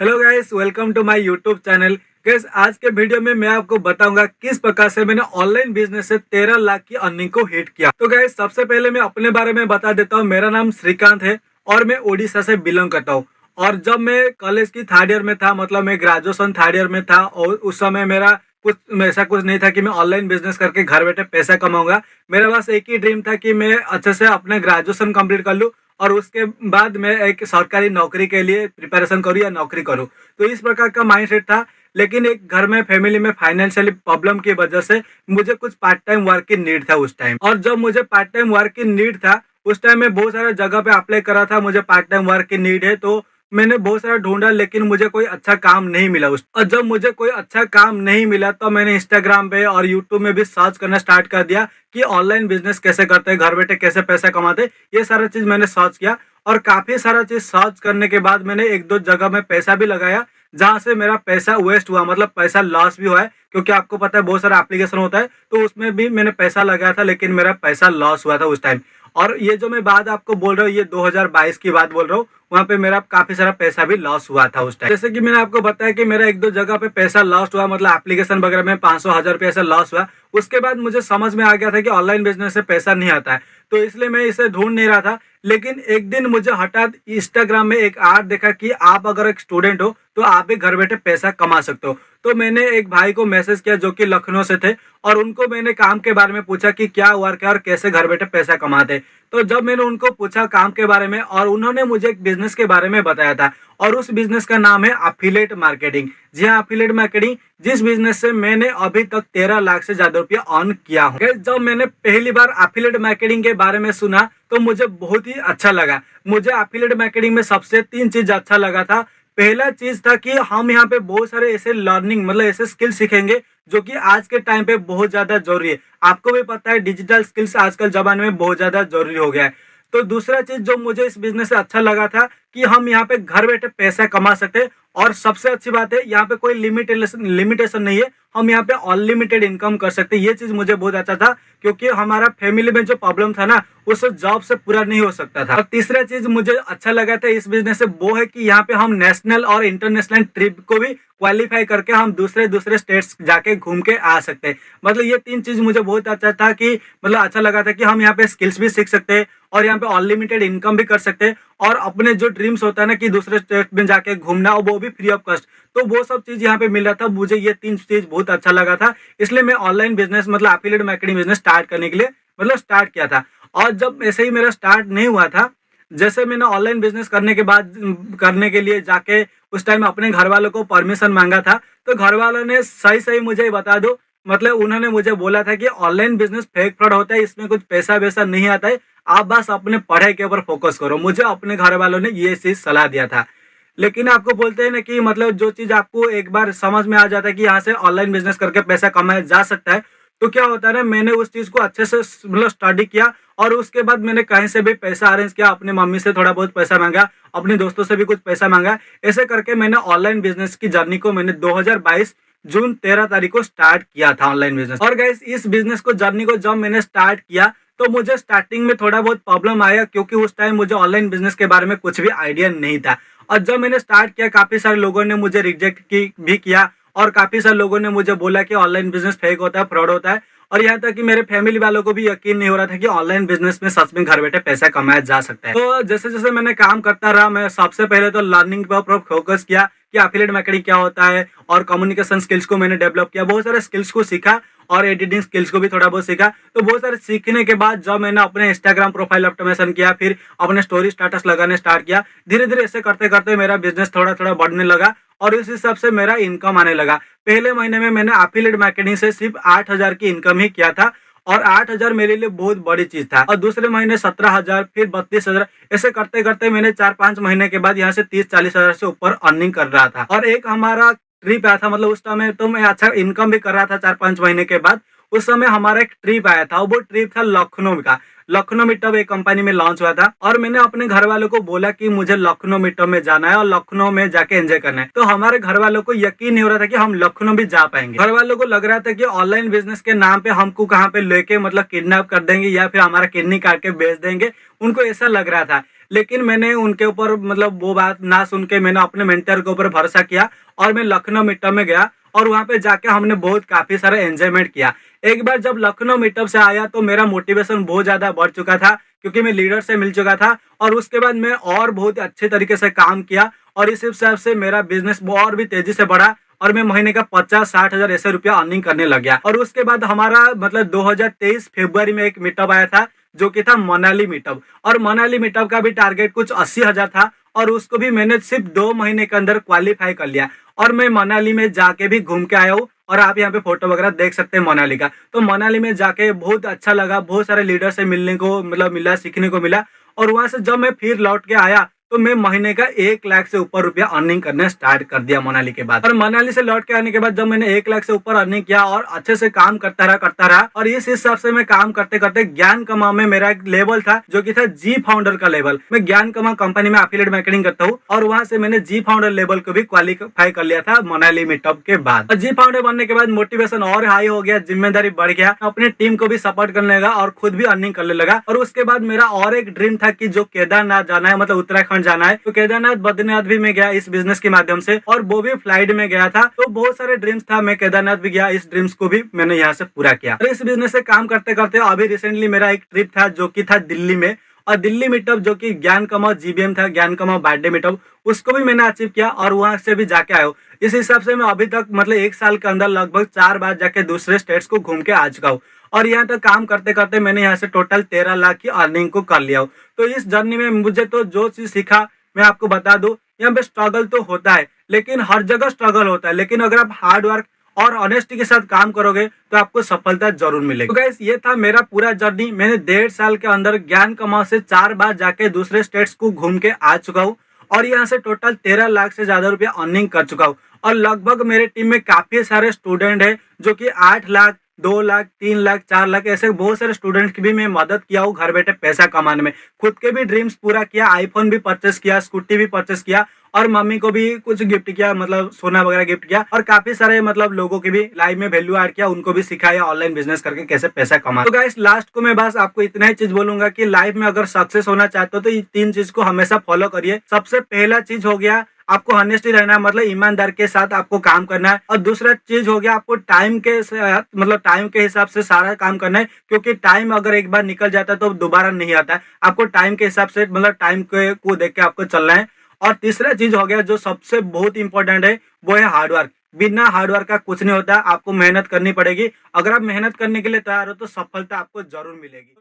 Hello guys, welcome to my YouTube channel. Guys, आज के video में मैं आपको बताऊंगा किस प्रकार से मैंने ऑनलाइन बिजनेस से 13 लाख की अर्निंग को हिट किया। तो गाइस, सबसे पहले मैं अपने बारे में बता देता हूँ। मेरा नाम श्रीकांत है और मैं उड़ीसा से बिलोंग करता हूँ। और जब मैं कॉलेज की थर्ड ईयर में था, मतलब मैं ग्रेजुएशन थर्ड ईयर में था, और उस समय मेरा कुछ ऐसा कुछ नहीं था कि मैं ऑनलाइन बिजनेस करके घर बैठे पैसा कमाऊंगा। मेरा बस एक ही ड्रीम था कि मैं अच्छे से अपने ग्रेजुएशन कंप्लीट कर लूँ और उसके बाद मैं एक सरकारी नौकरी के लिए प्रिपरेशन करूँ या नौकरी करूँ। तो इस प्रकार का माइंडसेट था। लेकिन एक घर में फैमिली में फाइनेंशियली प्रॉब्लम की वजह से मुझे कुछ पार्ट टाइम वर्क की नीड था उस टाइम। और जब मुझे पार्ट टाइम वर्क की नीड था उस टाइम मैं बहुत सारा जगह पे अप्लाई करा था, मुझे पार्ट टाइम वर्क की नीड है, तो मैंने बहुत सारा ढूंढा लेकिन मुझे कोई अच्छा काम नहीं मिला उस। और जब मुझे कोई अच्छा काम नहीं मिला तो मैंने इंस्टाग्राम पे और यूट्यूब में भी सर्च करना स्टार्ट कर दिया कि ऑनलाइन बिजनेस कैसे करते हैं, घर बैठे कैसे पैसा कमाते हैं। ये सारा चीज मैंने सर्च किया और काफी सारा चीज सर्च करने के बाद मैंने एक दो जगह में पैसा भी लगाया जहां से मेरा पैसा वेस्ट हुआ, मतलब पैसा लॉस भी हुआ है। क्योंकि आपको पता है बहुत सारा एप्लीकेशन होता है, तो उसमें भी मैंने पैसा लगाया था लेकिन मेरा पैसा लॉस हुआ था उस टाइम। और ये जो मैं बात आपको बोल रहा हूँ ये 2022 की बात बोल रहा हूँ। वहाँ पे मेरा काफी सारा पैसा भी लॉस हुआ था उस टाइम। जैसे कि मैंने आपको बताया कि मेरा एक दो जगह पे पैसा लॉस हुआ, मतलब एप्लीकेशन वगैरह में 500-1000 रुपये ऐसा लॉस हुआ। उसके बाद मुझे समझ में आ गया था कि ऑनलाइन बिजनेस से पैसा नहीं आता है, तो इसलिए मैं इसे ढूंढ नहीं रहा था। लेकिन एक दिन मुझे हठात इंस्टाग्राम में एक ऐड देखा कि आप अगर एक स्टूडेंट हो तो आप भी घर बैठे पैसा कमा सकते हो। तो मैंने एक भाई को मैसेज किया जो कि लखनऊ से थे, और उनको मैंने काम के बारे में पूछा कि क्या वर्क है और कैसे घर बैठे पैसा कमाते। तो जब मैंने उनको पूछा काम के बारे में, और उन्होंने मुझे एक बिजनेस के बारे में बताया था, और उस बिजनेस का नाम है एफिलिएट मार्केटिंग। जी हाँ, एफिलिएट मार्केटिंग, जिस बिजनेस से मैंने अभी तक 13 लाख से ज्यादा रुपया अर्न किया हूँ। जब मैंने पहली बार एफिलिएट मार्केटिंग के बारे में सुना तो मुझे बहुत ही अच्छा लगा। मुझे एफिलिएट मार्केटिंग में सबसे 3 चीज अच्छा लगा था। पहला चीज था कि हम यहाँ पे बहुत सारे ऐसे लर्निंग, मतलब ऐसे स्किल सीखेंगे जो कि आज के टाइम पे बहुत ज्यादा जरूरी है। आपको भी पता है डिजिटल स्किल्स आजकल जमाने में बहुत ज्यादा जरूरी हो गया है। तो दूसरा चीज जो मुझे इस बिजनेस से अच्छा लगा था कि हम यहाँ पे घर बैठे पैसा कमा सकते हैं। और सबसे अच्छी बात है, यहाँ पे कोई लिमिटेशन नहीं है, हम यहाँ पे अनलिमिटेड इनकम कर सकते हैं। ये चीज मुझे बहुत अच्छा था क्योंकि हमारा फैमिली में जो प्रॉब्लम था ना, उस जॉब से पूरा नहीं हो सकता था। और तीसरा चीज मुझे अच्छा लगा था इस बिजनेस से, वो है कि यहाँ पे हम नेशनल और इंटरनेशनल ट्रिप को भी क्वालिफाई करके हम दूसरे दूसरे स्टेट्स जाके घूम के आ सकते हैं। मतलब ये 3 चीज मुझे बहुत अच्छा था कि मतलब अच्छा लगा था कि हम यहाँ पे स्किल्स भी सीख सकते हैं और यहाँ पे अनलिमिटेड इनकम भी कर सकते हैं, और अपने जो ड्रीम्स होता है ना कि दूसरे स्टेट में जाके घूमना, और वो भी फ्री ऑफ कॉस्ट, तो वो सब चीज यहाँ पे मिल रहा था। मुझे ये 3 चीज बहुत अच्छा लगा था, इसलिए मैं ऑनलाइन बिजनेस मतलब एफिलिएट मार्केटिंग बिजनेस स्टार्ट करने के लिए मतलब स्टार्ट किया था। और जब ऐसे ही मेरा स्टार्ट नहीं हुआ था, जैसे मैंने ऑनलाइन बिजनेस करने के बाद करने के लिए जाके उस टाइम अपने घर वालों को परमिशन मांगा था, तो घर वालों ने सही सही मुझे बता दो, मतलब उन्होंने मुझे बोला था कि ऑनलाइन बिजनेस फेक फ्रॉड होता है, इसमें कुछ पैसा वैसा नहीं आता है, आप बस अपने पढ़ाई के ऊपर फोकस करो। मुझे अपने घर वालों ने ये चीज सलाह दिया था। लेकिन आपको बोलते हैं ना कि मतलब जो चीज आपको एक बार समझ में आ जाता है कि यहाँ से ऑनलाइन बिजनेस करके पैसा कमाया जा सकता है, तो क्या होता है ना, मैंने उस चीज को अच्छे से मतलब स्टडी किया, और उसके बाद मैंने कहीं से भी पैसा अरेंज किया, अपनी मम्मी से थोड़ा बहुत पैसा मांगा, अपने दोस्तों से भी कुछ पैसा मांगा। ऐसे करके मैंने ऑनलाइन बिजनेस की जर्नी को मैंने 2022 जून 13 तारीख को स्टार्ट किया था ऑनलाइन बिजनेस। और गाइस, इस बिजनेस को जर्नी को जब मैंने स्टार्ट किया तो मुझे स्टार्टिंग में थोड़ा बहुत प्रॉब्लम आया, क्योंकि उस टाइम मुझे ऑनलाइन बिजनेस के बारे में कुछ भी आइडिया नहीं था। और जब मैंने स्टार्ट किया काफी सारे लोगों ने मुझे रिजेक्ट की भी किया, और काफी सारे लोगों ने मुझे बोला कि ऑनलाइन बिजनेस फेक होता है, फ्रॉड होता है। और यहाँ तक कि मेरे फैमिली वालों को भी यकीन नहीं हो रहा था कि ऑनलाइन बिजनेस में सच में घर बैठे पैसा कमाया जा सकता है। तो जैसे जैसे मैंने काम करता रहा, मैं सबसे पहले तो लर्निंग पर फोकस किया कि एफिलिएट मार्केटिंग क्या होता है, और कम्युनिकेशन स्किल्स को मैंने डेवलप किया, बहुत सारे स्किल्स को सीखा, और एडिटिंग स्किल्स को भी थोड़ा बहुत सीखा। तो बहुत सारे सीखने के बाद जब मैंने अपने इंस्टाग्राम प्रोफाइल ऑप्टिमाइजेशन किया, फिर अपने स्टोरी स्टेटस लगाने स्टार्ट किया, धीरे धीरे ऐसे करते करते मेरा बिजनेस थोड़ा थोड़ा बढ़ने लगा, और इस हिसाब से मेरा इनकम आने लगा। पहले महीने में मैंने एफिलिएट मार्केटिंग से सिर्फ 8000 की इनकम ही किया था, और 8000 मेरे लिए बहुत बड़ी चीज था। और दूसरे महीने 17000, फिर 32000, ऐसे करते करते मैंने 4-5 महीने के बाद यहाँ से 30-40 हजार से ऊपर अर्निंग कर रहा था। और एक हमारा ट्रिप आया था, मतलब उस समय तो मैं अच्छा इनकम भी कर रहा था 4-5 महीने के बाद। उस समय हमारा एक ट्रिप आया था, वो ट्रिप था लखनऊ का। लखनऊ मीटअप एक कंपनी में लॉन्च हुआ था, और मैंने अपने घर वालों को बोला कि मुझे लखनऊ मीटअप में जाना है और लखनऊ में जाके एंजॉय करना है। तो हमारे घर वालों को यकीन नहीं हो रहा था कि हम लखनऊ भी जा पाएंगे। घर वालों को लग रहा था कि ऑनलाइन बिजनेस के नाम पे हमको कहाँ पे लेके मतलब किडनैप कर देंगे, या फिर हमारा किडनी काट के बेच देंगे, उनको ऐसा लग रहा था। लेकिन मैंने उनके ऊपर मतलब वो बात ना सुन के मैंने अपने मेंटर के ऊपर भरोसा किया और मैं लखनऊ मीटअप में गया और वहाँ पे जाके हमने बहुत काफी सारा एंजॉयमेंट किया। एक बार जब लखनऊ मीटअप से आया तो मेरा मोटिवेशन बहुत ज्यादा बढ़ चुका था क्योंकि मैं लीडर से मिल चुका था और उसके बाद मैं और बहुत अच्छे तरीके से काम किया और इस हिसाब से मेरा बिजनेस और भी तेजी से बढ़ा और मैं महीने का 50-60 हजार ऐसे रुपया अर्निंग करने लग गया। और उसके बाद हमारा मतलब 2023 फरवरी में एक मीटअप आया था जो कि था मनाली मीटअप, और मनाली मीटअप का भी टारगेट कुछ 80 हजार था और उसको भी मैंने सिर्फ 2 महीने के अंदर क्वालिफाई कर लिया और मैं मनाली में जाके भी घूम के आया हूँ। और आप यहाँ पे फोटो वगैरह देख सकते हैं मनाली का। तो मनाली में जाके बहुत अच्छा लगा, बहुत सारे लीडर से मिलने को मतलब मिला, सीखने को मिला। और वहां से जब मैं फिर लौट के आया तो मैं महीने का 1 लाख से ऊपर रुपया अर्निंग करने स्टार्ट कर दिया मनाली के बाद। और मनाली से लौट के आने के बाद जब मैंने 1 लाख से ऊपर अर्निंग किया और अच्छे से काम करता रहा और इस हिसाब से मैं काम करते करते ज्ञान कमा में मेरा एक लेवल था जो कि था जी फाउंडर का लेवल। मैं ज्ञान कमा कंपनी में एफिलिएट मार्केटिंग करता हूँ और वहां से मैंने जी फाउंडर लेवल को भी क्वालिफाई कर लिया था मनाली मीटअप के बाद। और जी फाउंडर बनने के बाद मोटिवेशन और हाई हो गया, जिम्मेदारी बढ़ गया, अपनी टीम को भी सपोर्ट करने लगा और खुद भी अर्निंग करने लगा। और उसके बाद मेरा और एक ड्रीम था कि जो केदारनाथ जाना है, मतलब उत्तराखंड जाना है। तो केदारनाथ बद्रीनाथ भी मैं गया इस बिजनेस के माध्यम से और वो भी फ्लाइट में गया था। तो बहुत सारे ड्रीम्स था, मैं केदारनाथ भी गया, इस ड्रीम्स को भी मैंने यहाँ से पूरा किया। और इस बिजनेस से काम करते करते अभी रिसेंटली मेरा एक ट्रिप था जो कि था दिल्ली में, और दिल्ली मीटअप जो कि ज्ञान कमाओ जीबीएम था, ज्ञान कमाओ बर्थडे मीटअप, उसको भी मैंने अचीव किया और वहां से भी जाके आया हूँ। इस हिसाब से मैं अभी तक मतलब 1 साल के अंदर लगभग 4 बार जाके दूसरे स्टेट्स को घूम के आ चुका हूँ। और यहाँ तक काम करते करते मैंने यहाँ से टोटल 13 लाख की अर्निंग को कर लिया हूँ। तो इस जर्नी में मुझे तो जो चीज सीखा मैं आपको बता दूं, यहाँ पे स्ट्रगल तो होता है, लेकिन हर जगह स्ट्रगल होता है, लेकिन अगर आप हार्ड वर्क और ऑनेस्टी के साथ काम करोगे तो आपको सफलता जरूर मिलेगी। तो गाइस ये था मेरा पूरा जर्नी। मैंने 1.5 साल के अंदर ज्ञान कमाओ से 4 बार जाके दूसरे स्टेट्स को घूम के आ चुका हूँ और यहाँ से टोटल 13 लाख से ज्यादा रुपया अर्निंग कर चुका हूँ। और लगभग मेरे टीम में काफी सारे स्टूडेंट है जो कि 8 लाख, 2 लाख, 3 लाख, 4 लाख ऐसे बहुत सारे स्टूडेंट्स की भी मैं मदद किया हूँ घर बैठे पैसा कमाने में। खुद के भी ड्रीम्स पूरा किया, आईफोन भी परचेस किया, स्कूटी भी परचेस किया और मम्मी को भी कुछ गिफ्ट किया, मतलब सोना वगैरह गिफ्ट किया। और काफी सारे मतलब लोगों की भी लाइफ में वैल्यू ऐड किया, उनको भी सिखाया ऑनलाइन बिजनेस करके कैसे पैसा कमा। तो गाइस लास्ट को मैं बस आपको इतना ही चीज बोलूंगा कि लाइफ में अगर सक्सेस होना चाहते हो तो ये 3 चीज को हमेशा फॉलो करिए। सबसे पहला चीज हो गया आपको ऑनेस्टी रहना है, मतलब ईमानदार के साथ आपको काम करना है। और दूसरा चीज हो गया आपको टाइम के साथ मतलब टाइम के हिसाब से सारा काम करना है, क्योंकि टाइम अगर एक बार निकल जाता है तो दोबारा नहीं आता है। आपको टाइम के हिसाब से मतलब टाइम को देख के आपको चलना है। और तीसरा चीज हो गया जो सबसे बहुत इंपॉर्टेंट है, वो है हार्डवर्क। बिना हार्डवर्क का कुछ नहीं होता, आपको मेहनत करनी पड़ेगी। अगर आप मेहनत करने के लिए तैयार हो तो सफलता आपको जरूर मिलेगी।